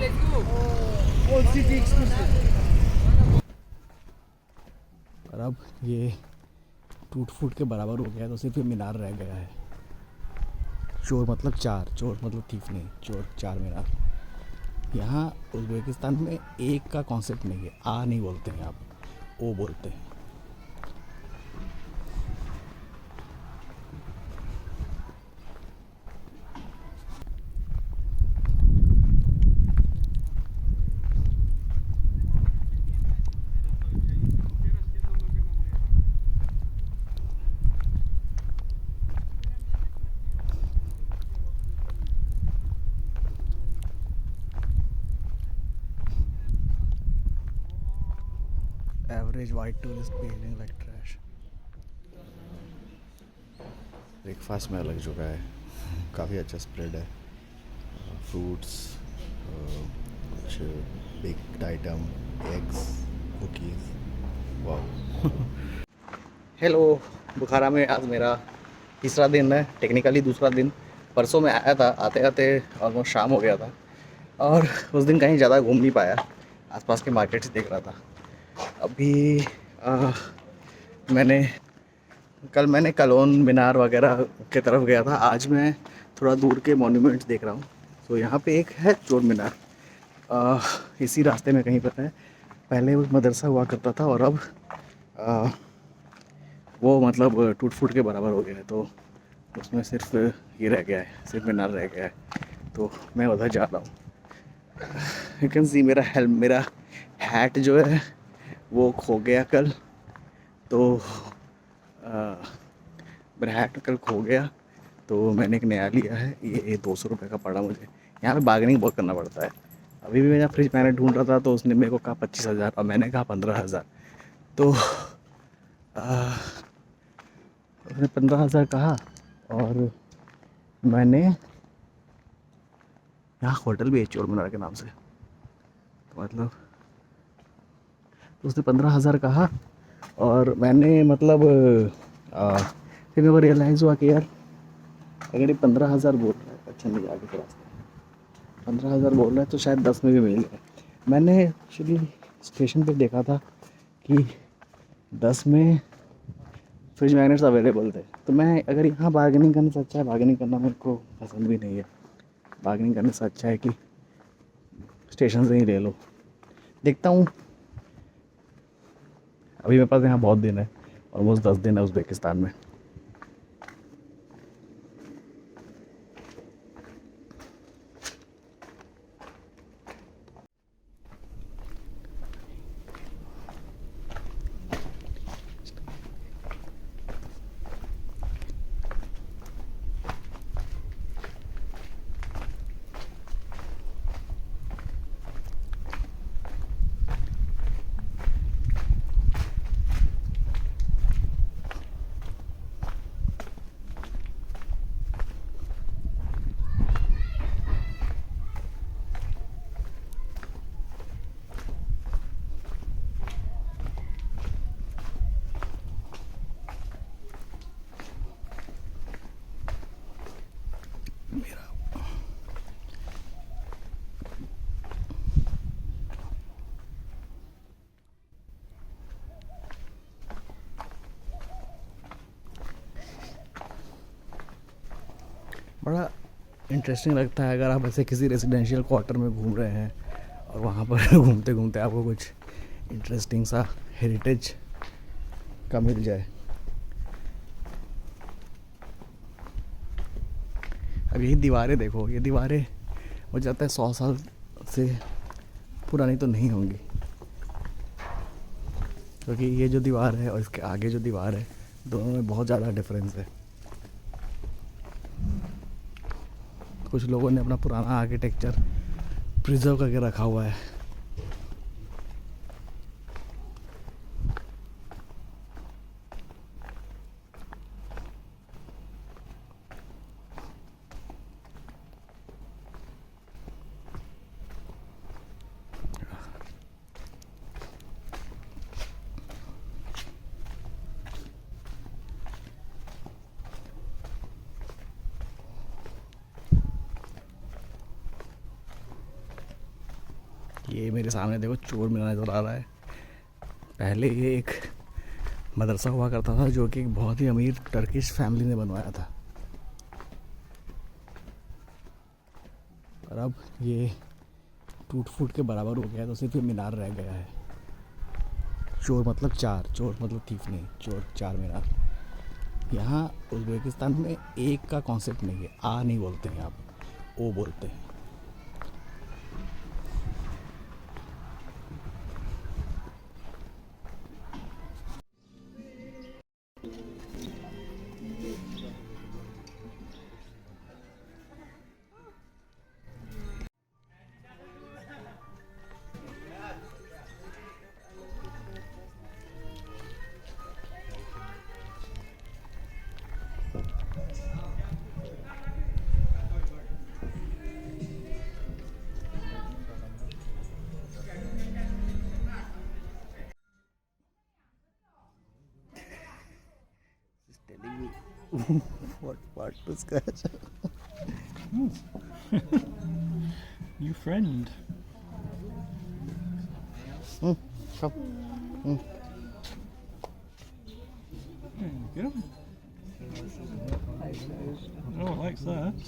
और अब ये टूट फूट के बराबर हो गया, तो सिर्फ ये मीनार रह गया है। चोर मतलब चार, चोर मतलब थीफ नहीं, चोर चार मीनार। यहाँ उज़्बेकिस्तान में एक का कॉन्सेप्ट नहीं है, आ नहीं बोलते हैं आप, ओ बोलते हैं। Average white tourist behaving like trash. Breakfast में लग चुका है, काफ़ी अच्छा स्प्रेड है, फ्रूट्स, कुछ बेक्ड आइटम, एग्स, कुकीज़। वाह। हेलो, बुखारा में आज मेरा तीसरा दिन है, टेक्निकली दूसरा दिन। परसों मैं आया था, आते आते ऑलमोस्ट शाम हो गया था, और उस दिन कहीं ज़्यादा घूम नहीं पाया, आसपास के मार्केट्स देख रहा था। अभी मैंने मैंने कलोन मीनार वगैरह की तरफ गया था, आज मैं थोड़ा दूर के मॉन्यूमेंट्स देख रहा हूँ। तो यहाँ पे एक है चोर मीनार, इसी रास्ते में कहीं पर है। पहले वो मदरसा हुआ करता था, और अब आ, वो मतलब टूट फूट के बराबर हो गया है, तो उसमें सिर्फ ये रह गया है, सिर्फ मीनार रह गया है। तो मैं उधर जा रहा हूँ। यू कैन सी मेरा हैट जो है वो खो गया कल, तो मेरा हैट कल खो गया, तो मैंने एक नया लिया है। ये 200 रुपये का पड़ा मुझे। यहाँ पे बार्गेनिंग बहुत करना पड़ता है। अभी भी मेरा फ्रिज मैंने ढूंढ रहा था, तो उसने मेरे को कहा 25,000 और मैंने कहा 15,000। तो उसने 15,000 कहा, और मैंने यहाँ होटल भी है चोर मीनार के नाम से, तो मतलब तो उसने 15,000 कहा, और मैंने मतलब फिर मेरे को रियलाइज़ हुआ कि यार अगर ये 15,000 बोल रहा है, अच्छा नहीं आगे के रास्ते 15,000 बोल रहा है, तो शायद 10 में भी मिल जाए। मैंने एक्चुअली स्टेशन पे देखा था कि 10 में फ्रिज मैग्नेट्स अवेलेबल थे, तो मैं अगर यहाँ बार्गेनिंग करने से अच्छा है, बार्गेनिंग करना मेरे को पसंद भी नहीं है, बार्गेनिंग करने से अच्छा है कि स्टेशन से ही ले लो। देखता हूँ, अभी मेरे पास यहाँ बहुत दिन है, ऑलमोस्ट 10 दिन है उज़्बेकिस्तान में। बड़ा इंटरेस्टिंग लगता है अगर आप ऐसे किसी रेजिडेंशियल क्वार्टर में घूम रहे हैं, और वहाँ पर घूमते घूमते आपको कुछ इंटरेस्टिंग सा हेरिटेज का मिल जाए। अब यही दीवारें देखो, ये दीवारें मुझे लगता है 100 साल से पुरानी तो नहीं होंगी, क्योंकि ये जो दीवार है और इसके आगे जो दीवार है, दोनों में बहुत ज़्यादा डिफरेंस है। कुछ लोगों ने अपना पुराना आर्किटेक्चर प्रिजर्व करके रखा हुआ है। ये मेरे सामने देखो चोर मीनार नज़र आ रहा है। पहले ये एक मदरसा हुआ करता था जो कि एक बहुत ही अमीर टर्किश फैमिली ने बनवाया था, और अब ये टूट फूट के बराबर हो गया, तो सिर्फ ये मीनार रह गया है। चोर मतलब चार, चोर मतलब थीफ नहीं, चोर चार मीनार। यहाँ उज़्बेकिस्तान में एक का कॉन्सेप्ट नहीं है, आ नहीं बोलते हैं आप, ओ बोलते हैं। What to scratch? New friend. Come. There you go. Oh, likes that.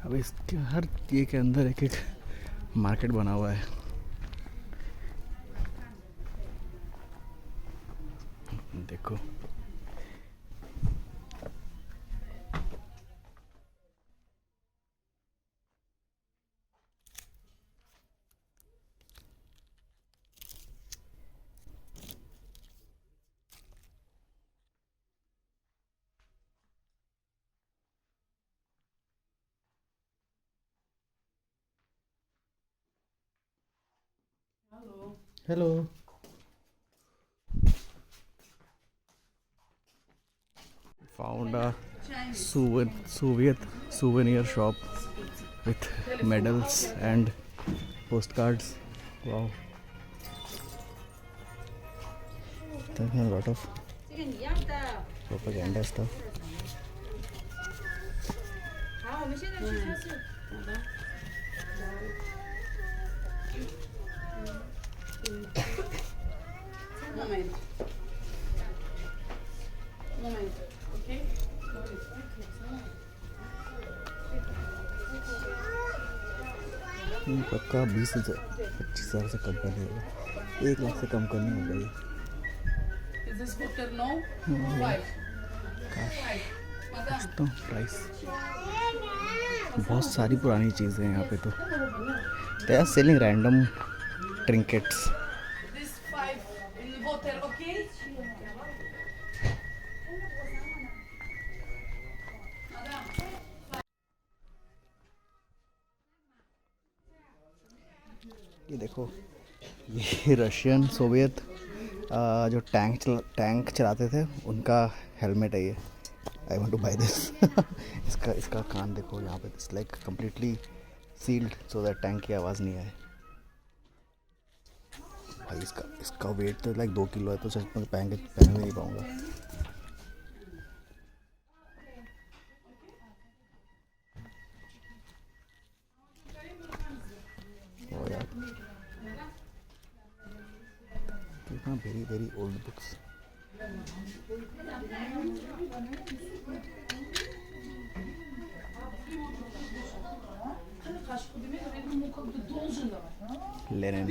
अब इसके हर ये के अंदर एक एक मार्केट बना हुआ है। देखो Hello. Found a Soviet souvenir shop with medals and postcards. Wow. There's a lot of propaganda stuff. Okay. पक्का 20,000-25,000 से कम का नहीं होगा, 1 लाख से कम का नहीं होगा ये। Is this scooter no? Five. Madam. तो प्राइस बहुत सारी पुरानी चीज़ें हैं यहाँ पे, तो they are selling random trinkets. This 5 in water, okay? ये देखो, ये रशियन सोवियत जो टैंक चलाते थे उनका हेलमेट है ये। I want to buy this. इसका कान देखो यहाँ पे, it's like completely sealed so that tank की आवाज़ नहीं आए। भाई इसका वेट तो लाइक 2 किलो है, तो सच में पहन भी नहीं पाऊँगा। और यार कितना very old books. Lenin,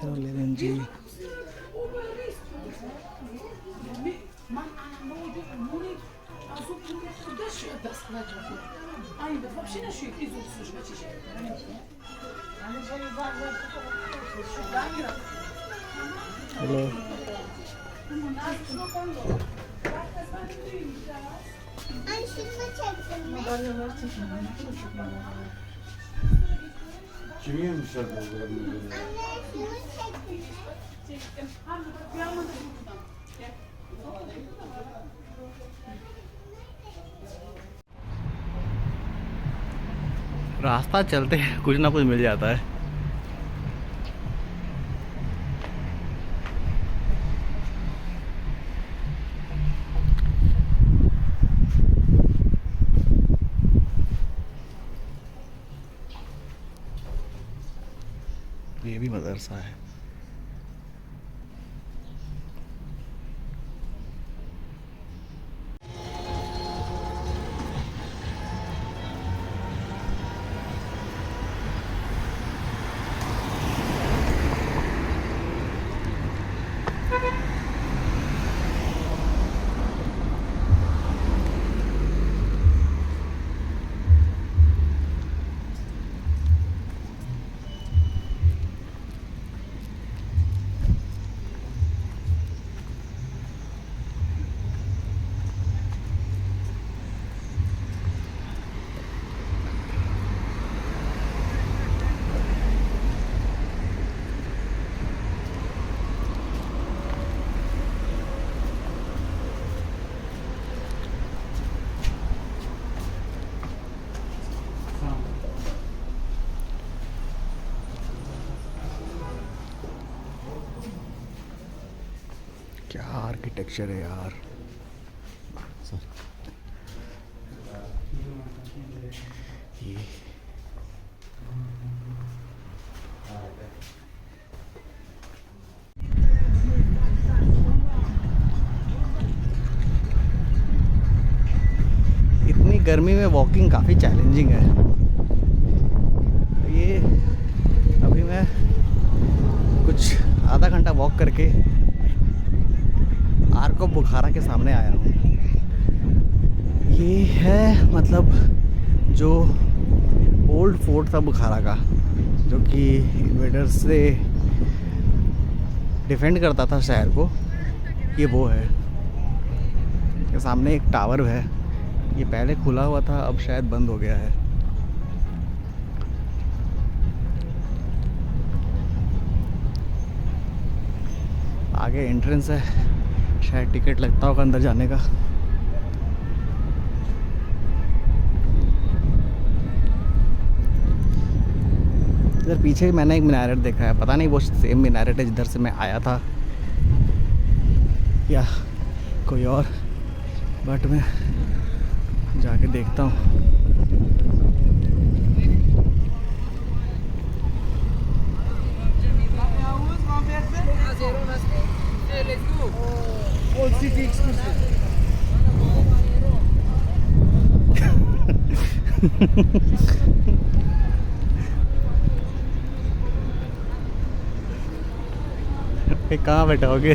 hello Lenin ji. Hello, Kimi yemişler bu? रास्ता चलते हैं कुछ ना कुछ मिल जाता है। ये भी मदरसा है। क्या आर्किटेक्चर है यार। ये इतनी गर्मी में वॉकिंग काफ़ी चैलेंजिंग है। ये अभी मैं कुछ आधा घंटा वॉक करके आर्क ऑफ बुखारा के सामने आया हूँ। ये है मतलब जो ओल्ड फोर्ट था बुखारा का, जो कि इन्वेडर्स से डिफेंड करता था शहर को। ये वो है, ये सामने एक टावर है। ये पहले खुला हुआ था, अब शायद बंद हो गया है। आगे एंट्रेंस है, शायद टिकट लगता होगा अंदर जाने का। इधर पीछे मैंने एक minaret देखा है, पता नहीं वो सेम minaret है जिधर से मैं आया था या कोई और, बट मैं जाके देखता हूँ। कहाँ बैठोगे?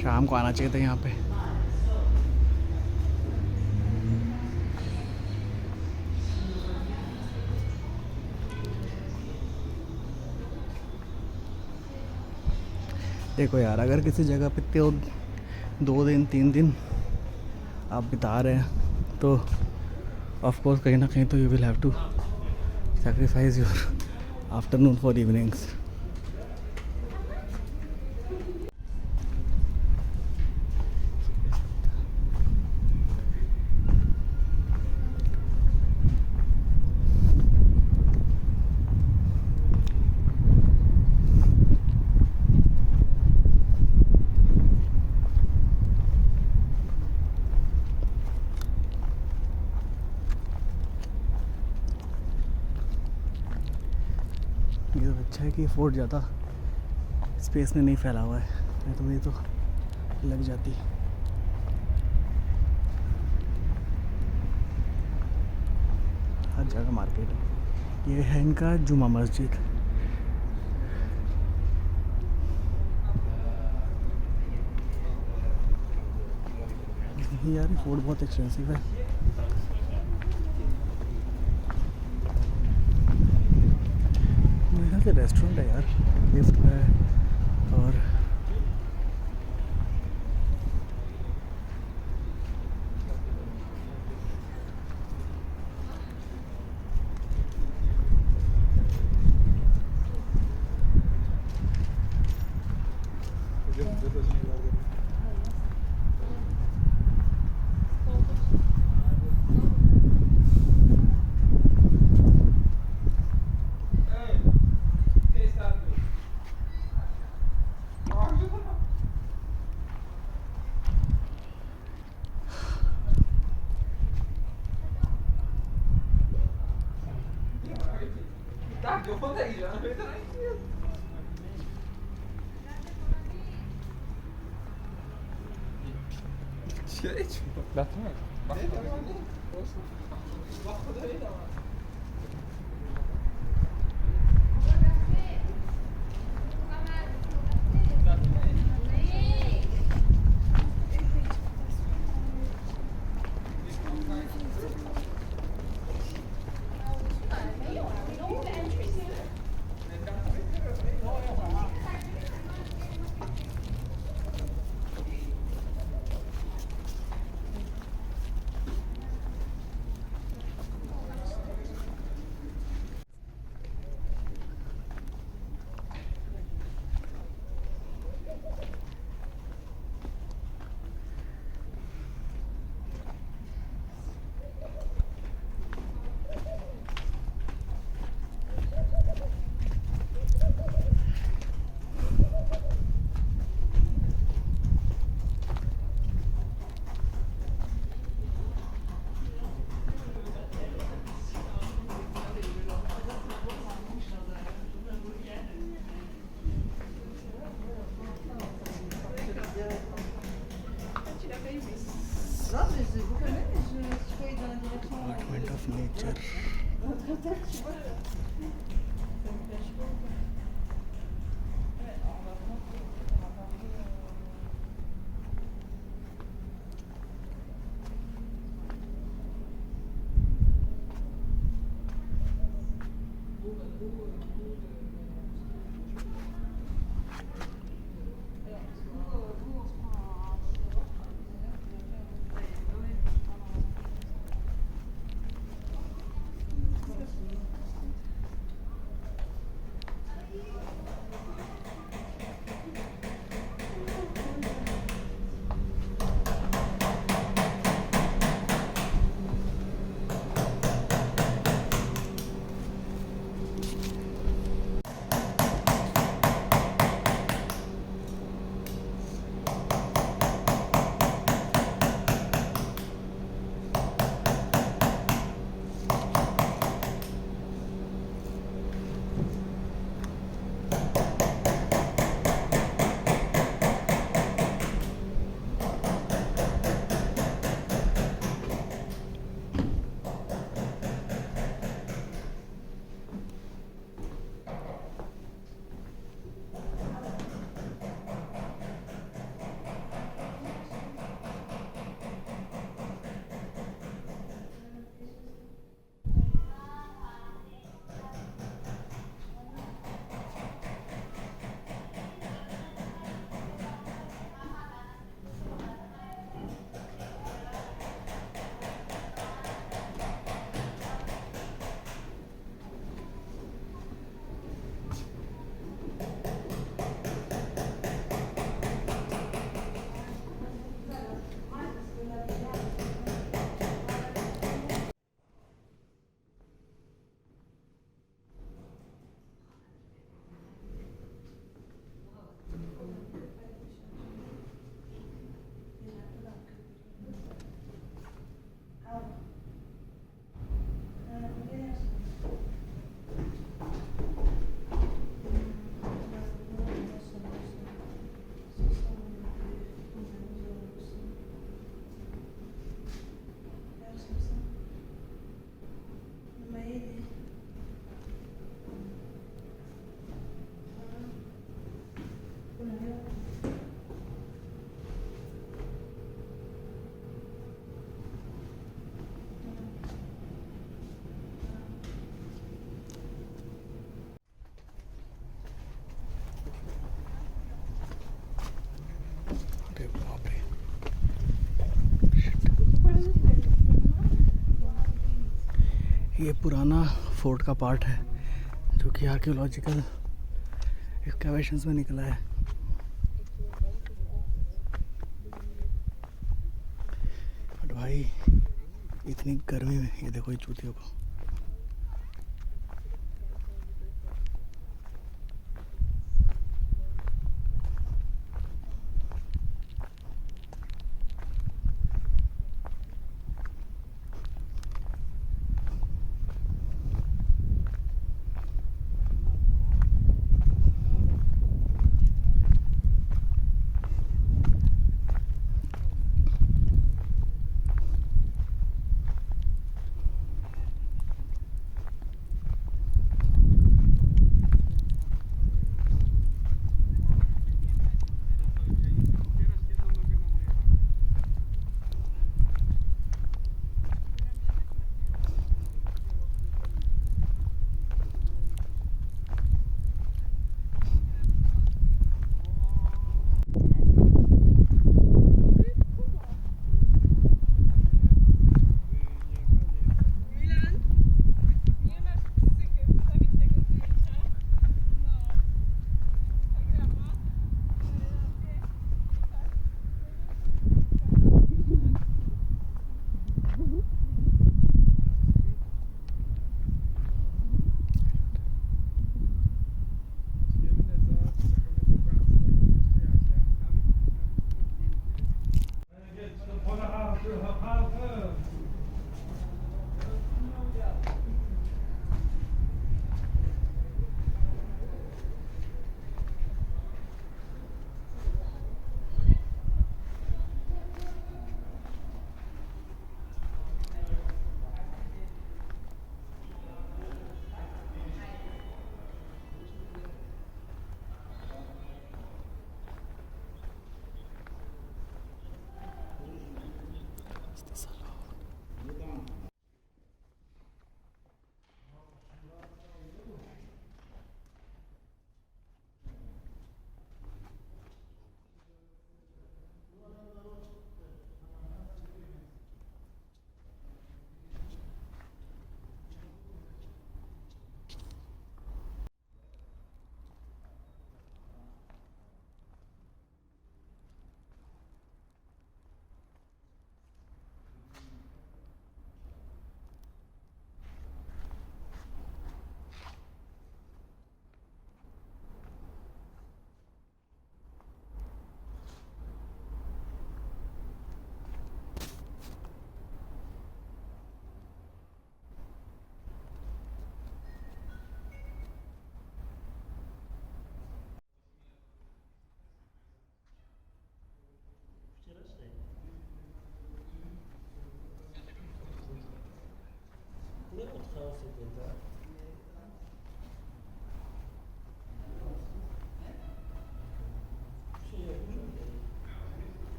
शाम को आना चाहिए था यहाँ पे। देखो यार, अगर किसी जगह पे 2 दिन 3 दिन आप बिता रहे हैं तो ऑफ कोर्स कहीं ना कहीं तो you will have to sacrifice your afternoon for evenings. ये तो अच्छा है कि फोर्ट ज़्यादा स्पेस में नहीं फैला हुआ है, नहीं तो ये तो लग जाती। हर जगह मार्केट है। ये है इनका जुमा मस्जिद। यार फूड बहुत एक्सपेंसिव है। मेरे ख्याल से रेस्टोरेंट है यार, लिफ्ट है और डिपार्टमेंट ऑफ नेचर। ये पुराना फोर्ट का पार्ट है जो कि आर्कियोलॉजिकल एक्सकैवेशंस में निकला है। बट भाई इतनी गर्मी में ये देखो ये चूतियों को।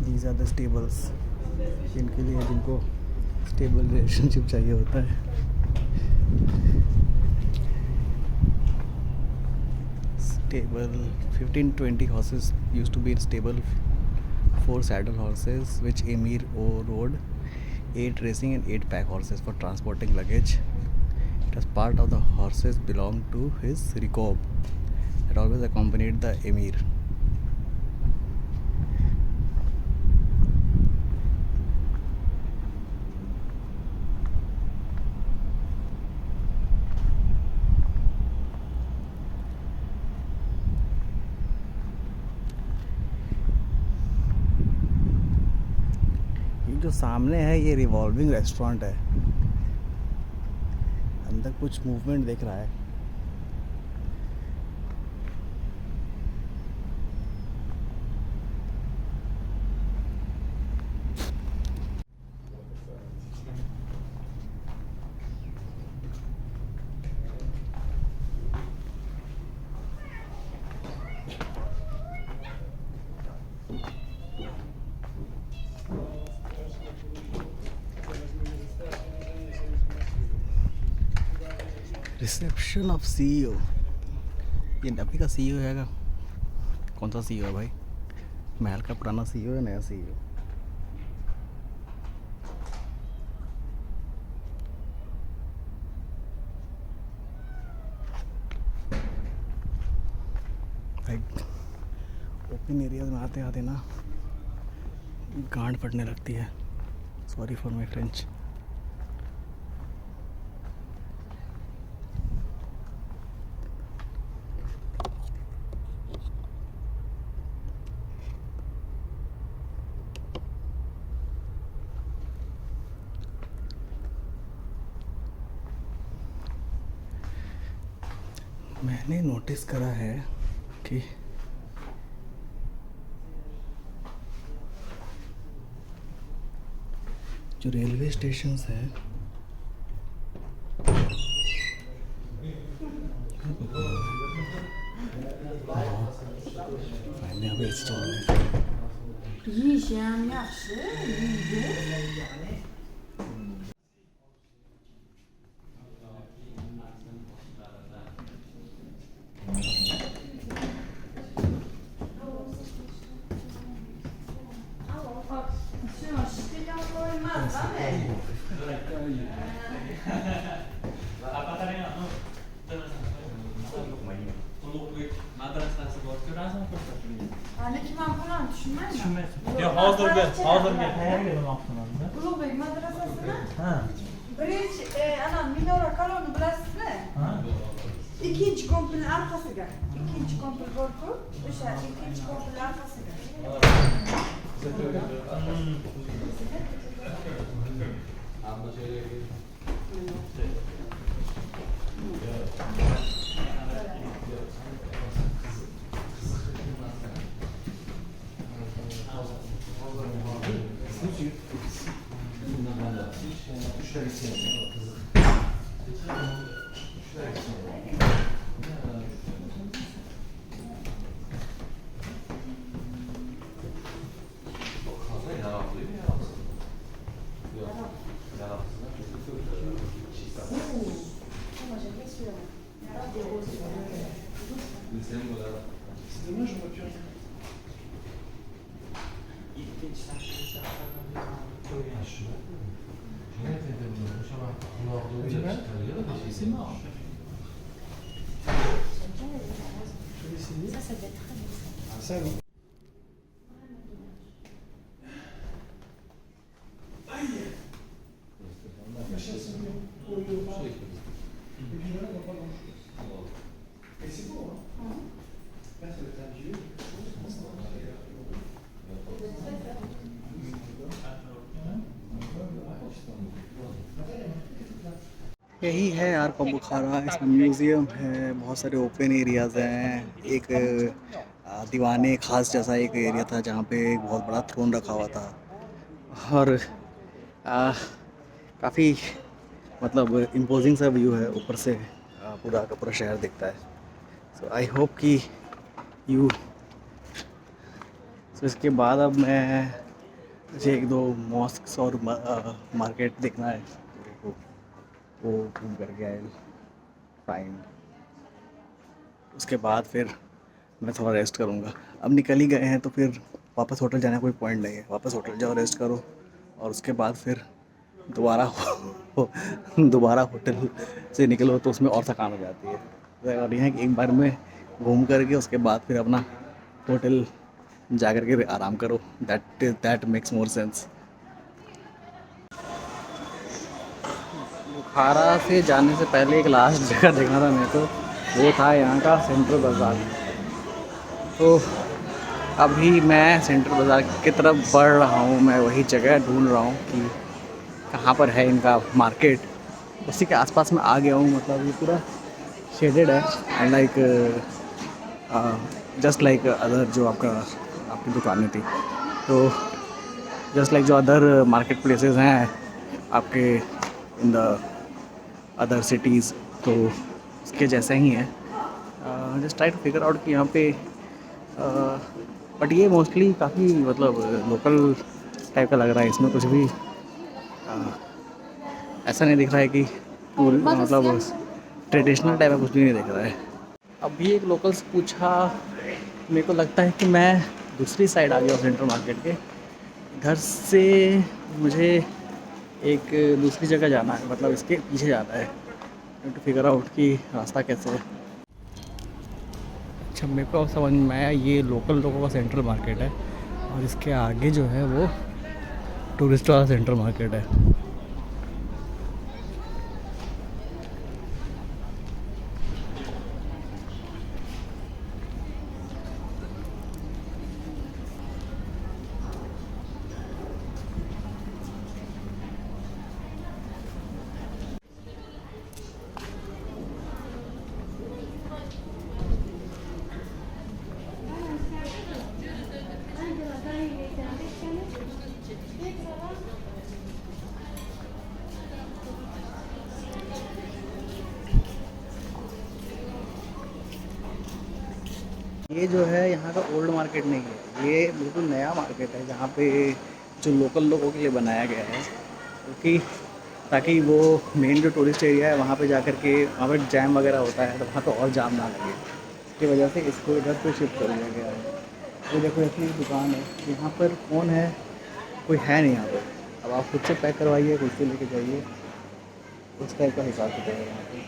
दीज आर द स्टेबल्स, इनके लिए जिनको स्टेबल रिलेशनशिप चाहिए होता है। Stable 15-20 horses used to be in stable, 4 saddle horses which Emir rode, 8 racing and 8 pack horses for transporting luggage. It was part of the horses belonged to his Rikob that always accompanied the Emir. जो सामने है ये revolving restaurant है, अंदर कुछ movement दिख रहा है। रिसेप्शन ऑफ सीईओ, ये अभी का सीईओ है। कौन सा सीईओ है भाई? महल का पुराना सीईओ है, नया सीईओ? भाई ओपन एरियाज में आते आते ना गांड फटने लगती है। Sorry for my French. मैंने नोटिस करा है कि जो रेलवे स्टेशंस हैं मैंने अभी इस चल रहा है। 一箱20 Halbuki ben falan düşünmem. Ya hazır gel. Hayal aklına. Ulubek madrasasına Ha. birinci ana minora kalonu bilasizmi? Ha. İkinci komplin arkasıga. İkinci komplin korku. O'sha ikinci komplin arkasıga. यही है यार बुखारा। इसमें म्यूज़ियम है, बहुत सारे ओपन एरियाज़ हैं। एक दीवाने खास जैसा एक एरिया था जहाँ पे एक बहुत बड़ा थ्रोन रखा हुआ था और काफ़ी मतलब इम्पोजिंग सा व्यू है। ऊपर से पूरा का पूरा शहर दिखता है। सो आई होप कि यू इसके बाद अब मुझे एक दो मॉस्क्स और मार्केट देखना है, वो घूम करके आए फाइन। उसके बाद फिर मैं थोड़ा रेस्ट करूँगा। अब निकल ही गए हैं तो फिर वापस होटल जाने का कोई पॉइंट नहीं है। वापस होटल जाओ, रेस्ट करो और उसके बाद फिर दोबारा होटल से निकलो तो उसमें और थकान हो जाती है। और यह एक बार में घूम करके उसके बाद फिर अपना होटल जा कर के आराम करो। That makes more sense. Bukhara से जाने से पहले एक लास्ट जगह देखना था मेरे को, वो था यहाँ का सेंट्रल बाज़ार। तो अभी मैं सेंट्रल बाज़ार की तरफ बढ़ रहा हूँ। मैं वही जगह ढूंढ रहा हूँ कि कहाँ पर है इनका मार्केट। उसी के आसपास में आ गया हूँ। मतलब ये पूरा शेडेड है and like just like other जो आपकी दुकानें थी, तो जस्ट लाइक जो अदर मार्केट प्लेसेस हैं आपके इन द अदर सिटीज़, तो उसके जैसे ही है। Just try to figure out कि यहाँ पे बट ये मोस्टली काफ़ी मतलब लोकल टाइप का लग रहा है। इसमें कुछ भी ऐसा नहीं दिख रहा है कि मतलब ट्रेडिशनल टाइप का कुछ भी नहीं दिख रहा है। अभी एक लोकल से पूछा, मेरे को लगता है कि मैं दूसरी साइड आ गया हूँ सेंट्रल मार्केट के। इधर से मुझे एक दूसरी जगह जाना है, मतलब इसके पीछे जाना है टू फिगर आउट कि रास्ता कैसे है। अच्छा, मेरे को समझ में आया ये लोकल लोगों का सेंट्रल मार्केट है और इसके आगे जो है वो टूरिस्ट वाला सेंट्रल मार्केट है। ये जो है यहाँ का ओल्ड मार्केट नहीं है, ये बिल्कुल नया मार्केट है जहाँ पे जो लोकल लोगों के लिए बनाया गया है, क्योंकि ताकि वो मेन जो टूरिस्ट एरिया है वहाँ पे जा कर के वहाँ पर जैम वगैरह होता है तो वहाँ पे और जाम ना लगे, इसकी वजह से इसको इधर पे शिफ्ट कर दिया गया है। तो देखो ऐसी दुकान है, यहाँ पर कौन है कोई है नहीं यहाँ पे। अब आप खुद से पैक करवाइए, खुद से लेके जाइए, उस टाइप का हिसाब किताब है यहाँ पे।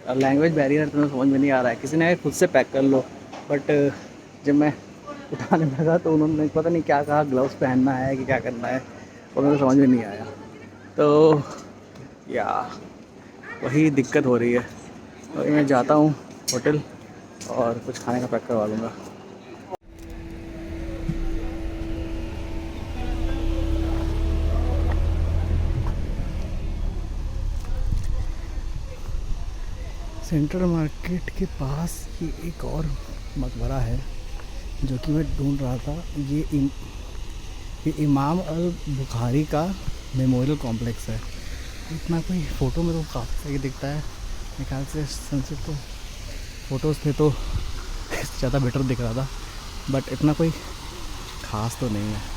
तो लैंग्वेज बैरियर तो समझ में नहीं आ रहा है, किसी ने खुद से पैक कर लो, बट जब मैं उठाने लगा तो उन्होंने पता नहीं क्या कहा, ग्लव्स पहनना है कि क्या करना है, और मेरे को समझ में नहीं आया। तो या वही दिक्कत हो रही है। तो मैं जाता हूँ होटल और कुछ खाने का पैक करवा लूँगा। सेंट्रल मार्केट के पास ही एक और मकबरा है जो कि मैं ढूंढ रहा था। ये इमाम अल बुखारी का मेमोरियल कॉम्प्लेक्स है। इतना कोई फ़ोटो में तो काफ़ी सही दिखता है, मेरे ख्याल से सनसेट तो फ़ोटोज़ थे तो ज़्यादा बेटर दिख रहा था, बट इतना कोई ख़ास तो नहीं है।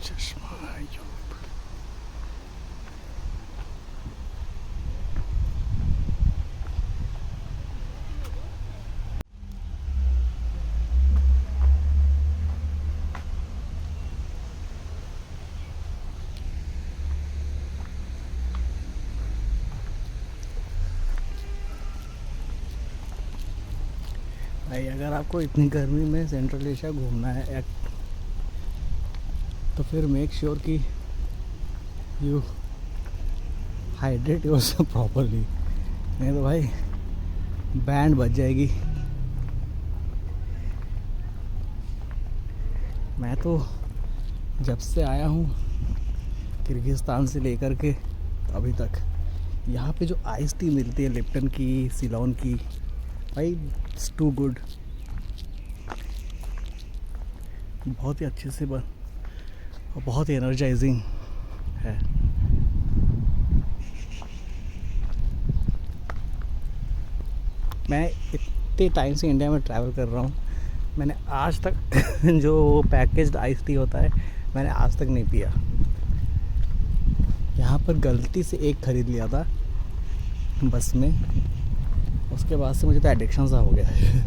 चश्मा अय्यूब। भाई अगर आपको इतनी गर्मी में सेंट्रल एशिया घूमना है तो फिर मेक श्योर कि यू हाइड्रेट योरसेल्फ प्रॉपरली, नहीं तो भाई बैंड बज जाएगी। मैं तो जब से आया हूँ किर्गिस्तान से लेकर के अभी तक, यहाँ पे जो आइस टी मिलती है लिप्टन की, सिलोन की, भाई इट्स टू गुड। बहुत ही अच्छे से और बहुत ही एनर्जाइजिंग है। मैं इतने टाइम से इंडिया में ट्रैवल कर रहा हूँ, मैंने आज तक जो पैकेज्ड आइस टी होता है मैंने आज तक नहीं पिया। यहाँ पर गलती से एक ख़रीद लिया था बस में, उसके बाद से मुझे तो एडिक्शन सा हो गया है।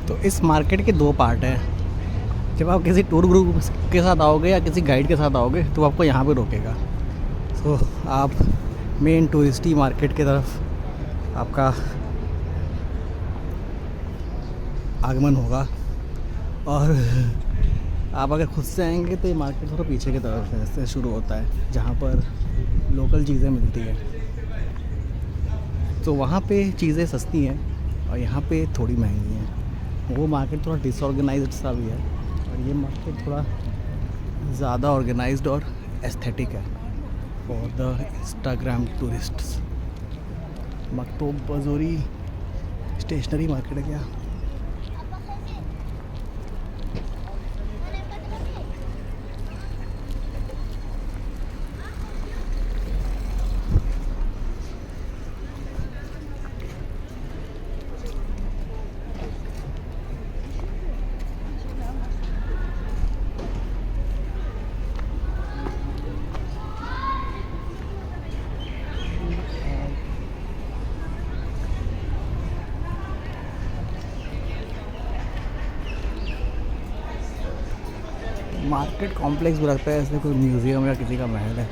तो इस मार्केट के दो पार्ट हैं। जब आप किसी टूर ग्रुप के साथ आओगे या किसी गाइड के साथ आओगे तो आपको यहाँ पे रोकेगा। तो आप मेन टूरिस्टी मार्केट की तरफ आपका आगमन होगा, और आप अगर खुद से आएंगे तो ये मार्केट थोड़ा पीछे की तरफ से शुरू होता है, जहाँ पर लोकल चीज़ें मिलती हैं। तो वहाँ पे चीज़ें सस्ती हैं और यहाँ पे थोड़ी महंगी हैं। वो मार्केट थोड़ा डिसऑर्गेनाइज्ड सा भी है, और ये मार्केट थोड़ा ज़्यादा ऑर्गेनाइज्ड और एस्थेटिक है फॉर द इंस्टाग्राम टूरिस्ट्स। मकतूब बाज़ोरी स्टेशनरी मार्केट है क्या? मार्केट कॉम्प्लेक्स भी लगता है, इसमें कोई म्यूज़ियम या किसी का महल है।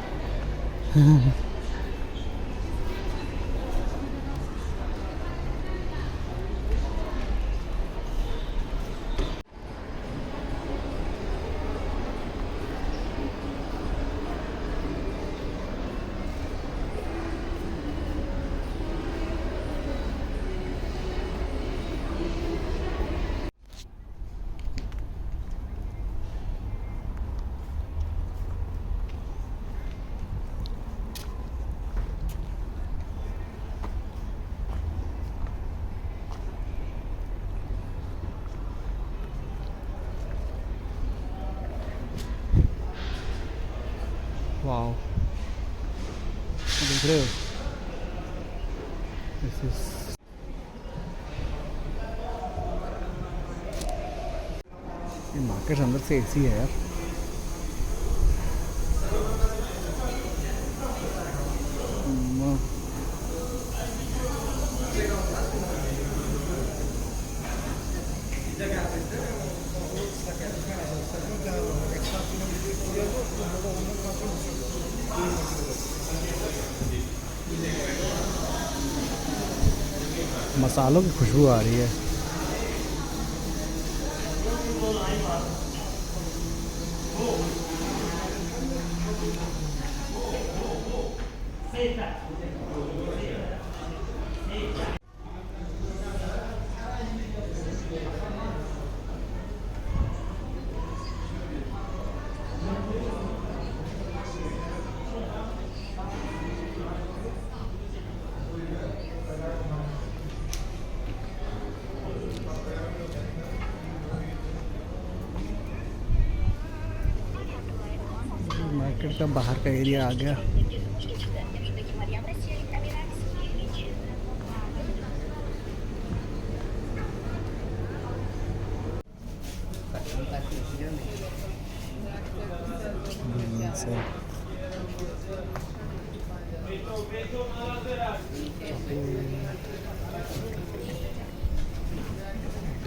वाओ, देख रहे हो, दिस इज ये मार्केट अंदर से एसी है यार। मसालों की खुशबू आ रही है। मार्केट का बाहर का एरिया आ गया।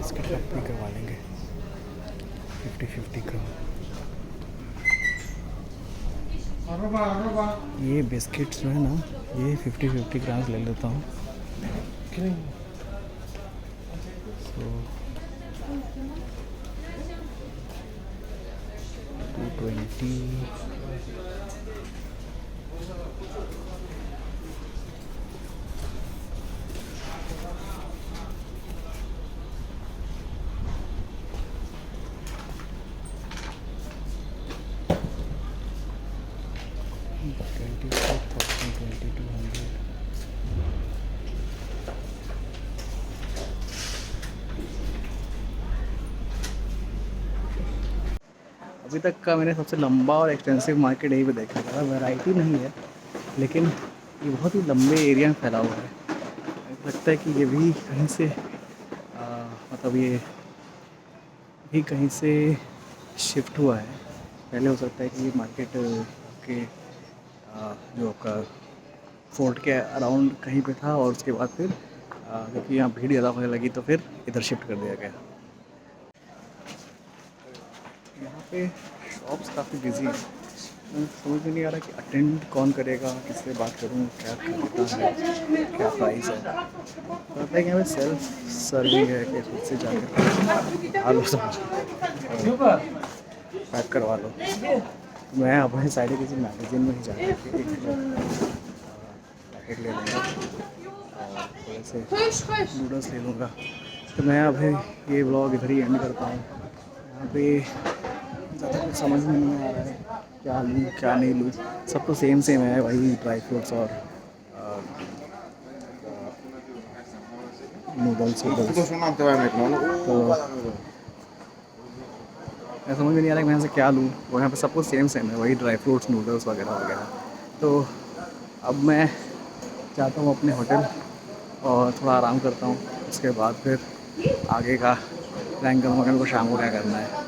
इसका टप्पी करवा लेंगे 50-50 का। ये बिस्किट्स जो है ना, ये 50-50 ग्राम्स ले लेता हूँ। सो 220। अभी तक का मैंने सबसे लंबा और एक्सपेंसिव मार्केट यहीं पे देखा था। वैरायटी नहीं है, लेकिन ये बहुत ही लंबे एरिया में फैला हुआ है। मुझे लगता है कि ये भी कहीं से मतलब ये भी कहीं से शिफ्ट हुआ है। पहले हो सकता है कि ये मार्केट के जो आपका फोर्ट के अराउंड कहीं पे था, और उसके बाद फिर क्योंकि यहाँ भीड़ ज़्यादा होने लगी तो फिर इधर शिफ्ट कर दिया गया। यहाँ पे शॉप्स काफ़ी बिजी हैं। समझ में नहीं आ रहा कि अटेंड कौन करेगा, किससे बात करूँ, क्या खरीदना है, क्या प्राइस है। तो लगता है कि यहाँ पे सेल्फ सर्विंग है कि खुद से जाकर आ लो सब पैक करवा लो। मैं अपने साइड किसी मैगजीन में ही जा के एक पैकेट ले लूँगा और थोड़े से नूडल्स ले लूँगा। तो मैं अभी ये व्लॉग इधर ही एंड करता हूँ। यहाँ पे ज़्यादा कुछ समझ में नहीं आ रहा है क्या लूँ क्या नहीं लूँ। सब तो सेम है, वही ड्राई फ्रूट्स और नूडल्स। तो मैं समझ में नहीं आ रहा कि मैं यहाँ से क्या लूँ। वो यहाँ पे सब कुछ सेम है, वही ड्राई फ्रूट्स नूडल्स वगैरह वगैरह। तो अब मैं जाता हूँ अपने होटल और थोड़ा आराम करता हूँ। उसके बाद फिर आगे का प्लान करूँगा कि मेरे को शाम को क्या करना है।